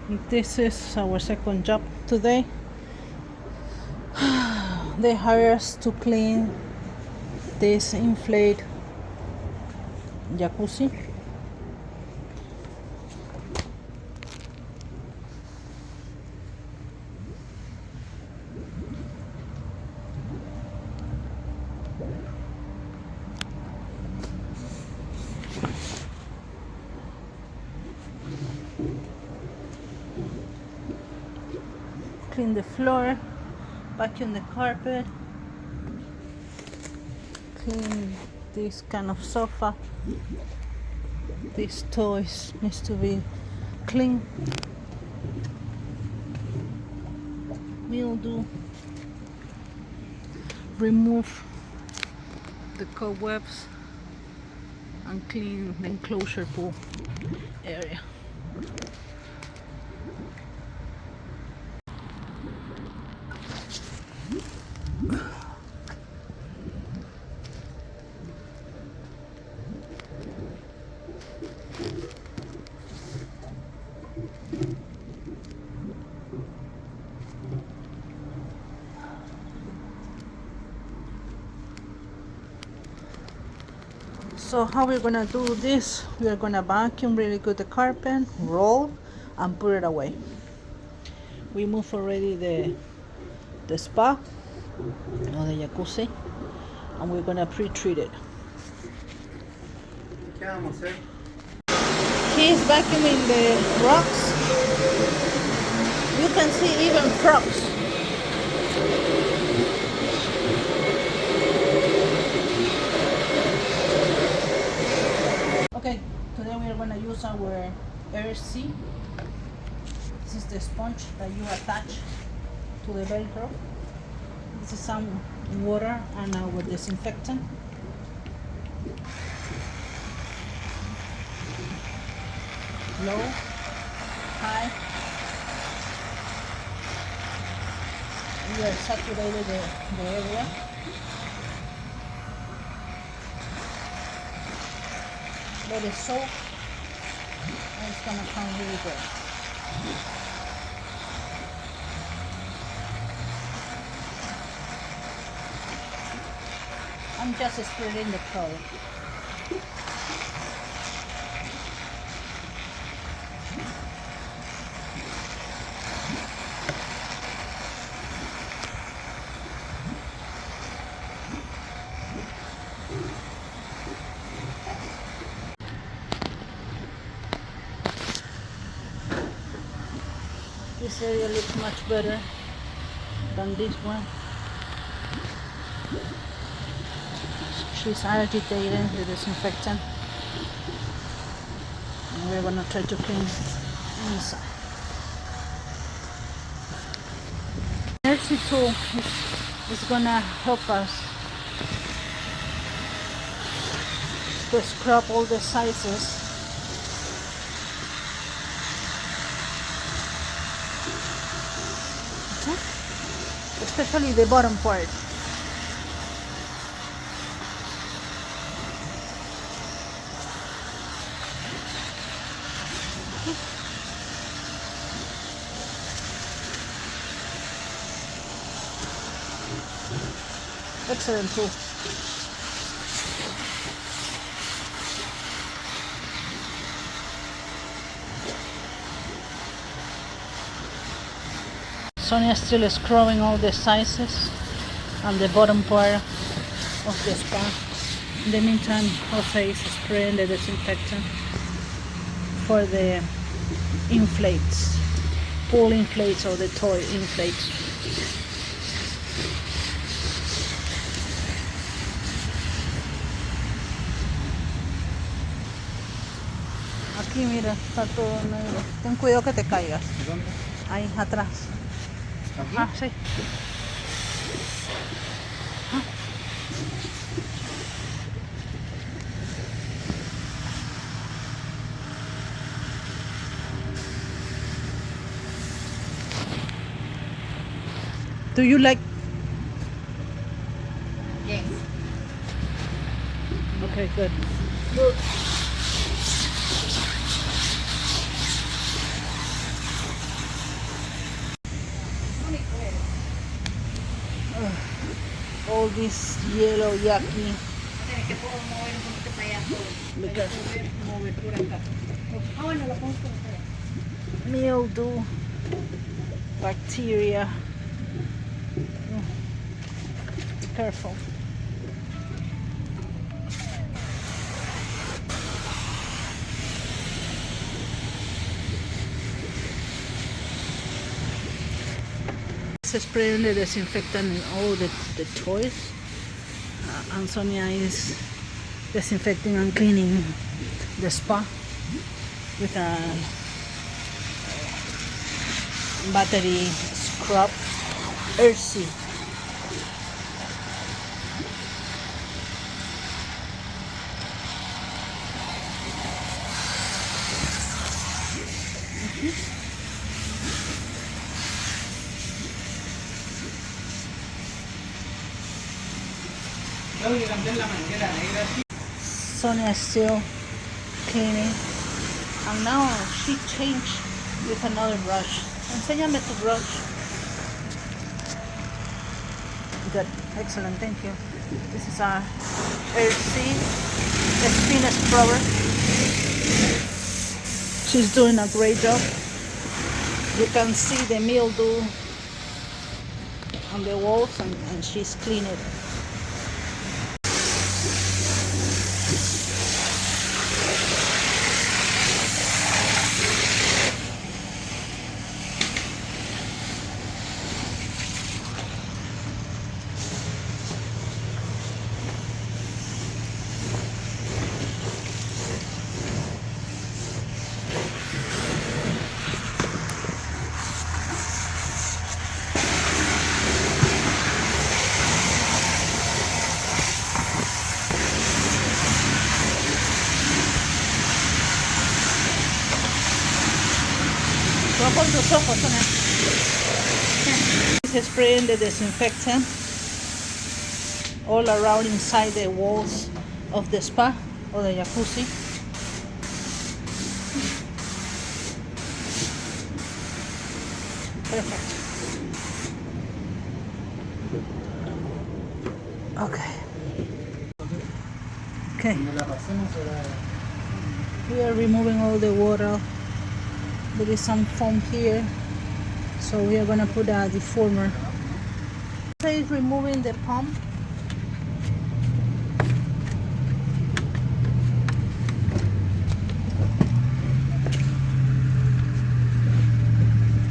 This is our second job today. They hire us to clean this inflate jacuzzi. Clean the floor, vacuum the carpet, clean this kind of sofa. These toys needs to be clean. Mildew. Remove the cobwebs and clean the enclosure pool area. So how we're gonna do this, we're gonna vacuum really good the carpet, roll and put it away. We move already the spa or the jacuzzi, and we're gonna pre-treat it. He's vacuuming the rocks. You can see even frogs. Okay, today we are going to use our Airsee. This is the sponge that you attach to the Velcro. This is some water and our disinfectant. Low, high. We are saturated the area. Let it soak, and it's gonna come really good. I'm just spreading the product. This area looks much better than this one. She's agitating the disinfectant, and we're gonna try to clean inside. Airsee tool is gonna help us to scrub all the sizes. Especially the bottom part. Excellent tool. Sonia still scrubbing all the sizes on the bottom part of the spa. In the meantime, Jose is spraying the disinfectant for the inflates, pool inflates or the toy inflates. Aquí mira, está todo negro. Ten cuidado que te caigas. Ahí atrás. ¿Aquí? Ah, sí. Ah. Do you like? Yes. Okay, good. all this yellow yucky. Look at mildew, bacteria. Be careful. Spraying the disinfectant in all the toys. And Sonia is disinfecting and cleaning the spa with a battery scrub Airsee. Sonia is still cleaning, and now she changed with another brush. Enséñame tu brush. Good, excellent, thank you. This is our Airsee Sprin Srcubber. She's doing a great job. You can see the mildew on the walls, and she's cleaning it. Con tus ojos, Sonia. He's spraying the disinfectant all around inside the walls of the spa or the jacuzzi. Perfect. Okay. Okay. We are removing all the water. There is some foam here, so we are gonna put a deformer. It's removing the pump.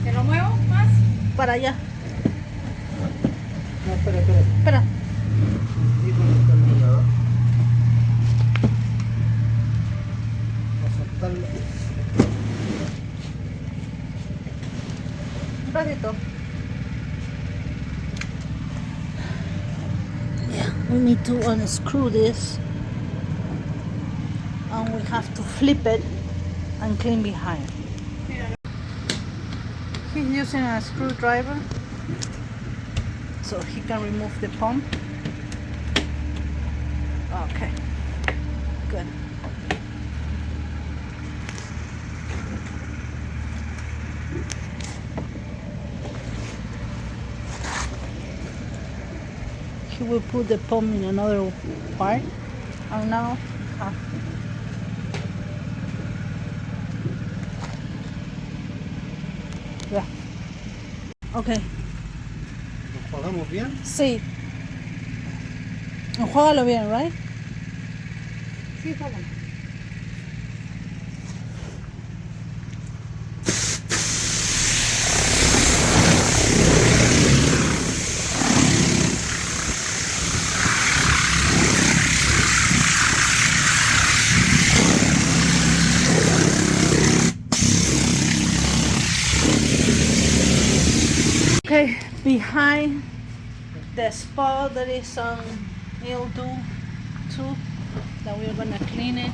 ¿Te lo muevo más? Para allá. No, espera. Espera. Sí, con el tornillador. Vamos a soltarlo. Un ratito. Yeah, we need to unscrew this, and we have to flip it and clean behind. He's using a screwdriver so he can remove the pump. Okay, good. He will put the pump in another part, and now yeah. Okay. ¿Nos jugamos bien? Sí. Enjuágalo bien, right? Sí, joven. Okay, behind the spa there is some mildew too that we're gonna clean it.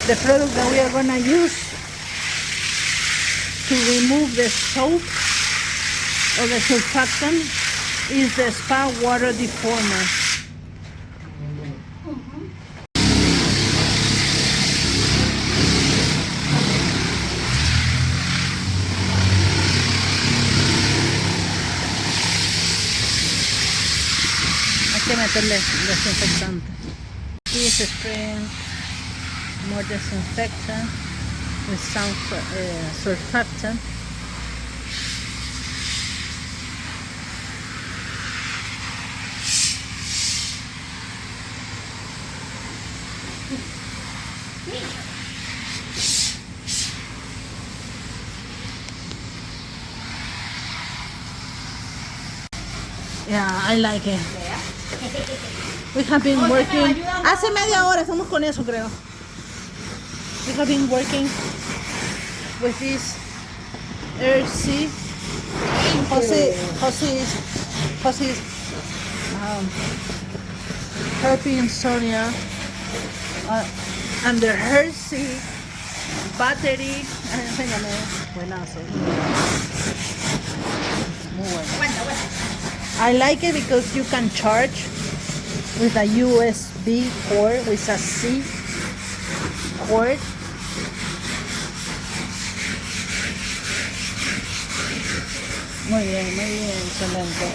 The product that we are gonna use to remove the soap or the surfactant is the spa water deformer. que meterle desinfectante. This spring more disinfectant with some surfactant. Yeah, I like it. We have been working. Hace media hora estamos con eso, creo. We have been working with this Airsee. Jose is helping Sonia under Airsee battery. Enséñame. Buenazo. Muy bueno. I like it because you can charge with a USB cord, with a C cord. Muy bien, excelente.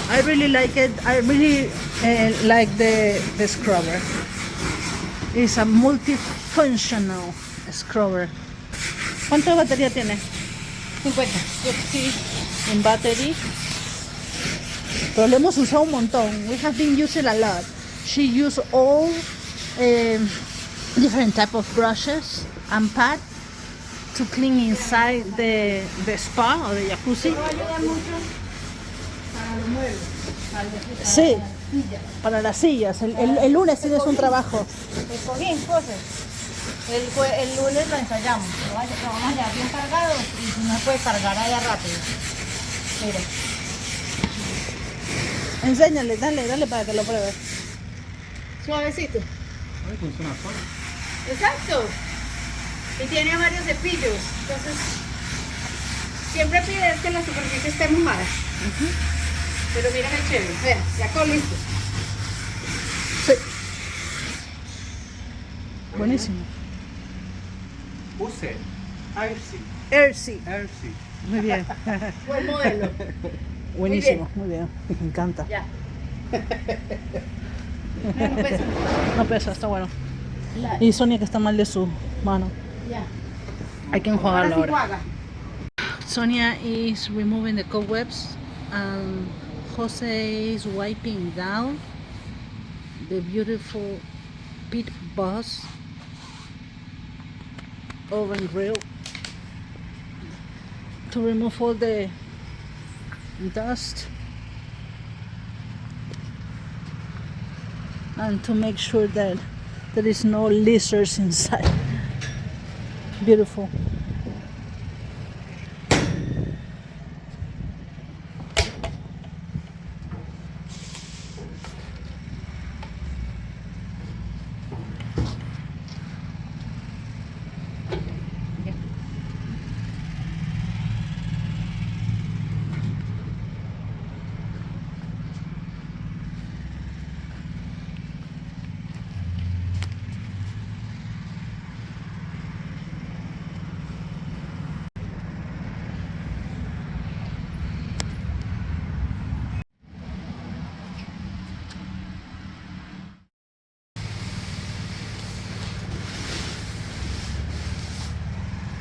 I really like it. I really like the scrubber. It's a multifunctional scrubber. ¿Cuánta batería tiene? 50. Sí, en battery. Pero lo hemos usado un montón. We have been using a lot. She used all different type of brushes and pad to clean inside the spa or the jacuzzi. Ayuda mucho para los muebles. Sí, para las sillas. El lunes tienes un trabajo. El cojín, cosas. El lunes lo ensayamos. Lo vamos a llevar bien cargado y si no puede cargar allá rápido. Mire. Enséñale, dale para que lo pruebe. Suavecito. Ahí funciona solo. Exacto. Y tiene varios cepillos. Entonces, siempre pide que la superficie esté mojada. Pero mira qué chévere. Vea, ya quedó listo. Sí. Buenísimo. Use Airsee. Airsee. Muy bien. Buen modelo. Buenísimo, muy bien. Me encanta. Ya. No pesa. No pesa, está bueno. Y Sonia que está mal de su mano. Ya. Hay que enjuagarlo Ahora sí ahora. enjuaga. Sonia is removing the cobwebs and Jose is wiping down the beautiful pit boss oven grill to remove all the dust and to make sure that there is no lizards inside. Beautiful.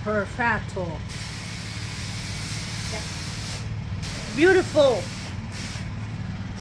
Perfecto. Beautiful.